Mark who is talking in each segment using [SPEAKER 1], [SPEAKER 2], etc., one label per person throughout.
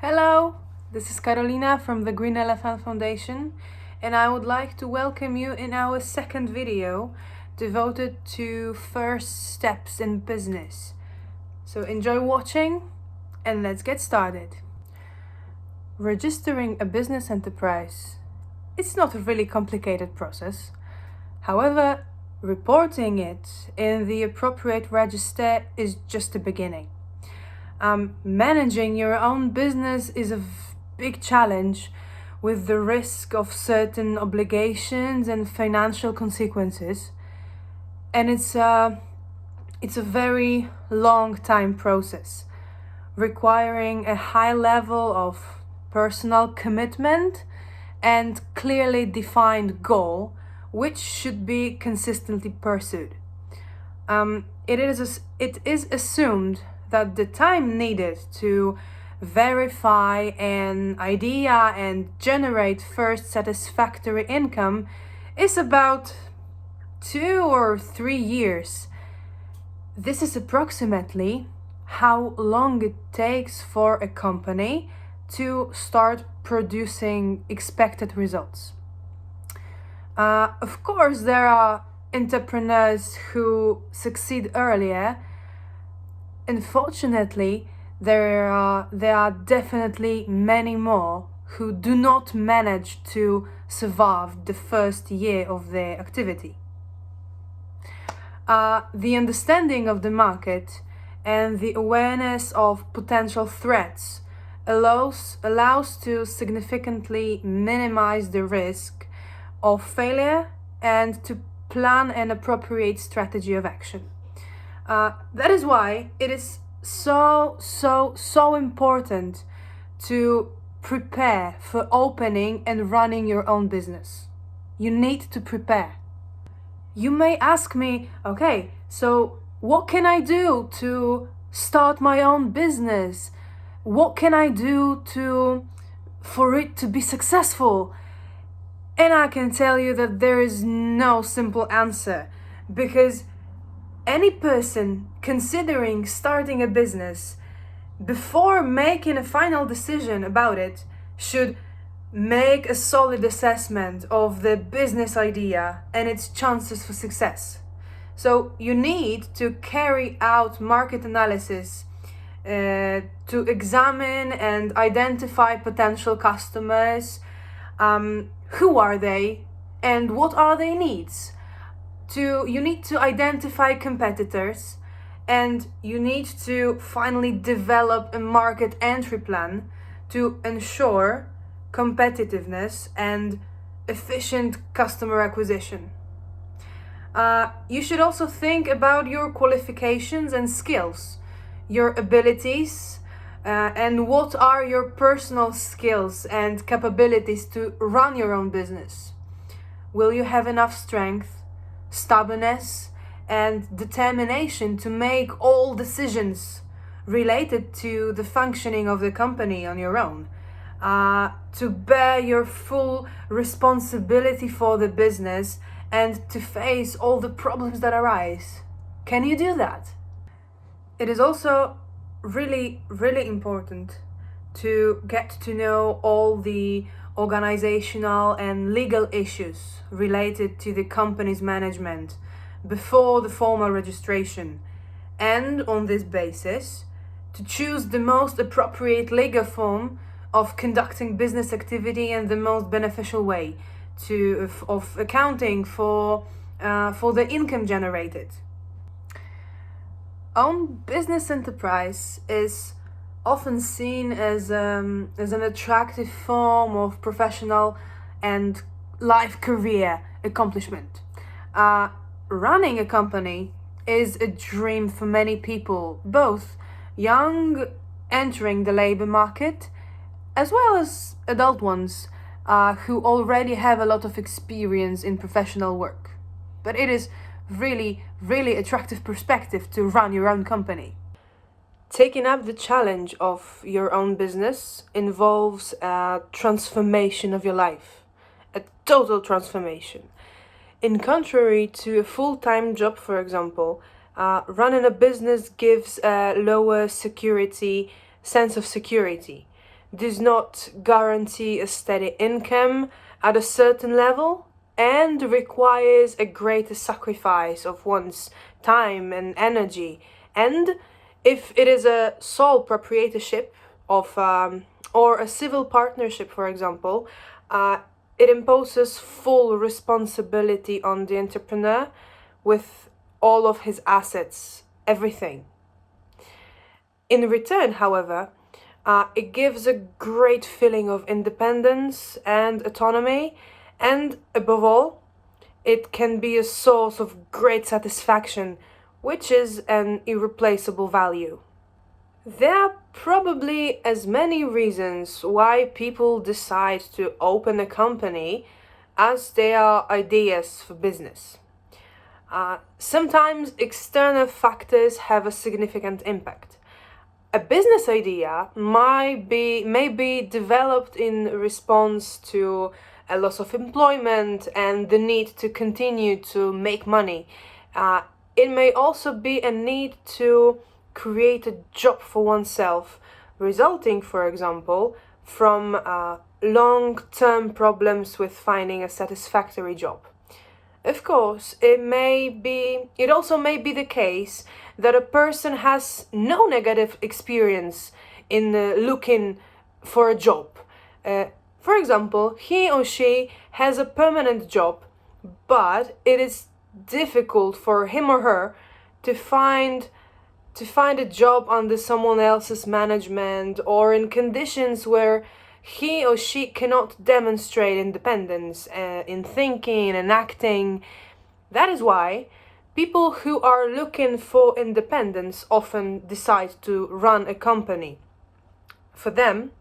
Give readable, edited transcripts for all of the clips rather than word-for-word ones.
[SPEAKER 1] Hello, this is Carolina from the Green Elephant Foundation, and I would like to welcome you in our second video devoted to first steps in business. So enjoy watching and let's get started. Registering a business enterprise, it's not a really complicated process. However, reporting it in the appropriate register is just the beginning. Managing your own business is a big challenge with the risk of certain obligations and financial consequences. And it's a very long time process, requiring a high level of personal commitment and clearly defined goal, which should be consistently pursued. It is assumed that the time needed to verify an idea and generate first satisfactory income is about 2 or 3 years. This is approximately how long it takes for a company to start producing expected results. Of course, there are entrepreneurs who succeed earlier. Unfortunately, there are definitely many more who do not manage to survive the first year of their activity. The understanding of the market and the awareness of potential threats allows to significantly minimize the risk of failure and to plan an appropriate strategy of action. That is why it is so important to prepare for opening and running your own business. You need to prepare. You may ask me, okay, so what can I do to start my own business? What can I do for it to be successful? And I can tell you that there is no simple answer, because any person considering starting a business, before making a final decision about it, should make a solid assessment of the business idea and its chances for success. So you need to carry out market analysis to examine and identify potential customers. Who are they and what are their needs? You need to identify competitors, and you need to finally develop a market entry plan to ensure competitiveness and efficient customer acquisition. You should also think about your qualifications and skills, your abilities, and what are your personal skills and capabilities to run your own business. Will you have enough strength, stubbornness, and determination to make all decisions related to the functioning of the company on your own, to bear your full responsibility for the business and to face all the problems that arise? Can you do that? It is also really important to get to know all the organizational and legal issues related to the company's management before the formal registration, and on this basis to choose the most appropriate legal form of conducting business activity and the most beneficial way of accounting for the income generated. Own business enterprise is often seen as an attractive form of professional and life career accomplishment. Running a company is a dream for many people, both young entering the labor market as well as adult ones who already have a lot of experience in professional work. But it is really attractive perspective to run your own company. Taking up the challenge of your own business involves a transformation of your life, a total transformation. In contrary to a full-time job, for example, running a business gives a lower sense of security, does not guarantee a steady income at a certain level, and requires a greater sacrifice of one's time and energy. And if it is a sole proprietorship of or a civil partnership, for example, it imposes full responsibility on the entrepreneur with all of his assets, everything. In return, however, it gives a great feeling of independence and autonomy, and above all, it can be a source of great satisfaction, which is an irreplaceable value. There are probably as many reasons why people decide to open a company as there are ideas for business. Sometimes external factors have a significant impact. A business idea may be developed in response to a loss of employment and the need to continue to make money. It may also be a need to create a job for oneself, resulting, for example, from long-term problems with finding a satisfactory job. Of course, it also may be the case that a person has no negative experience in looking for a job. For example, he or she has a permanent job, but it is difficult for him or her to find a job under someone else's management or in conditions where he or she cannot demonstrate independence in thinking and acting. That is why people who are looking for independence often decide to run a company. For them,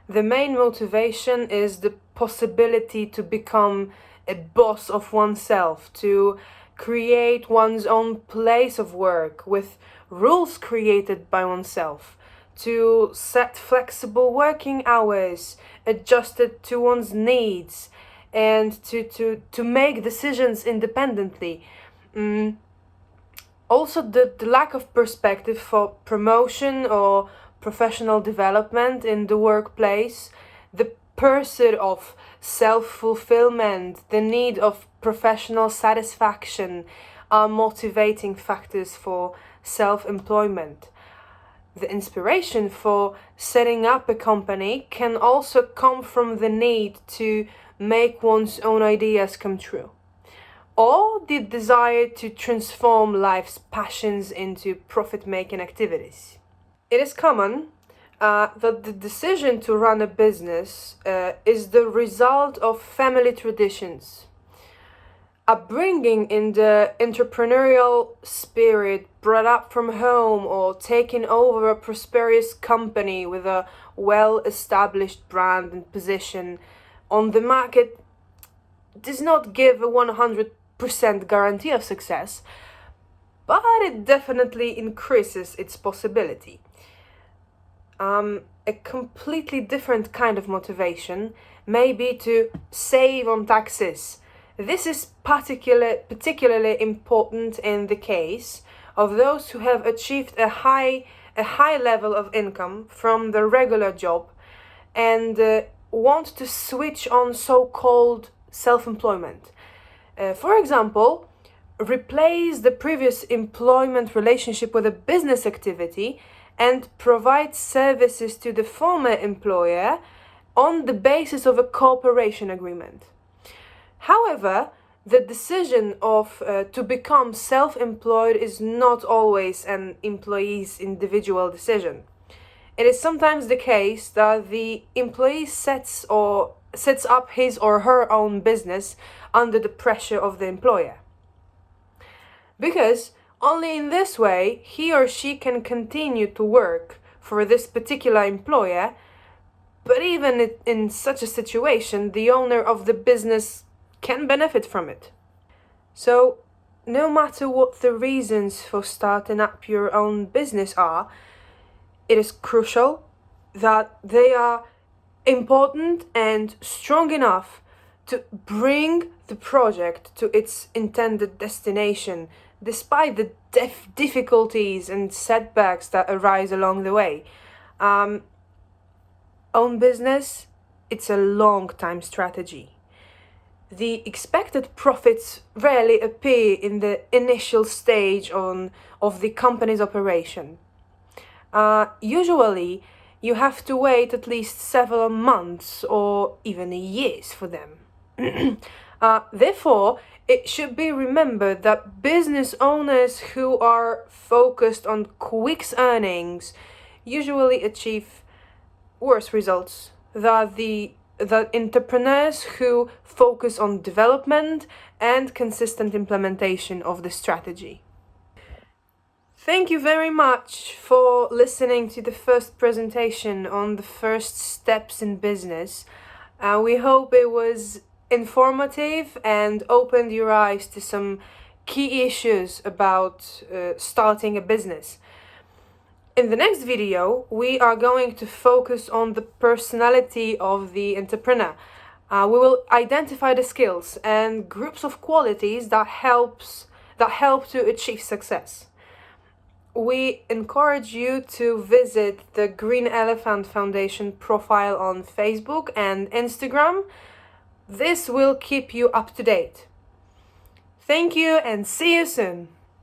[SPEAKER 1] the main motivation is the possibility to become a boss of oneself, to create one's own place of work with rules created by oneself, to set flexible working hours adjusted to one's needs, and to make decisions independently. Also, the lack of perspective for promotion or professional development in the workplace, the pursuit of self-fulfillment, the need of professional satisfaction are motivating factors for self-employment. The inspiration for setting up a company can also come from the need to make one's own ideas come true, or the desire to transform life's passions into profit-making activities. It is common that the decision to run a business is the result of family traditions. Upbringing in the entrepreneurial spirit brought up from home, or taking over a prosperous company with a well-established brand and position on the market does not give a 100% guarantee of success, but it definitely increases its possibility. A completely different kind of motivation may be to save on taxes. This is particularly important in the case of those who have achieved a high level of income from the regular job and want to switch on so-called self-employment. For example, replace the previous employment relationship with a business activity and provide services to the former employer on the basis of a cooperation agreement. However, the decision to become self-employed is not always an employee's individual decision. It is sometimes the case that the employee sets up his or her own business under the pressure of the employer. Because only in this way he or she can continue to work for this particular employer, but even in such a situation, the owner of the business can benefit from it. So, no matter what the reasons for starting up your own business are, it is crucial that they are important and strong enough to bring the project to its intended destination, despite the difficulties and setbacks that arise along the way. own business, it's a long-time strategy. The expected profits rarely appear in the initial stage of the company's operation. Usually, you have to wait at least several months or even years for them. Therefore, it should be remembered that business owners who are focused on quick earnings usually achieve worse results than the entrepreneurs who focus on development and consistent implementation of the strategy. Thank you very much for listening to the first presentation on the first steps in business. We hope it was informative and opened your eyes to some key issues about starting a business. In the next video, we are going to focus on the personality of the entrepreneur. We will identify the skills and groups of qualities that help to achieve success. We encourage you to visit the Green Elephant Foundation profile on Facebook and Instagram. This will keep you up to date. Thank you and see you soon.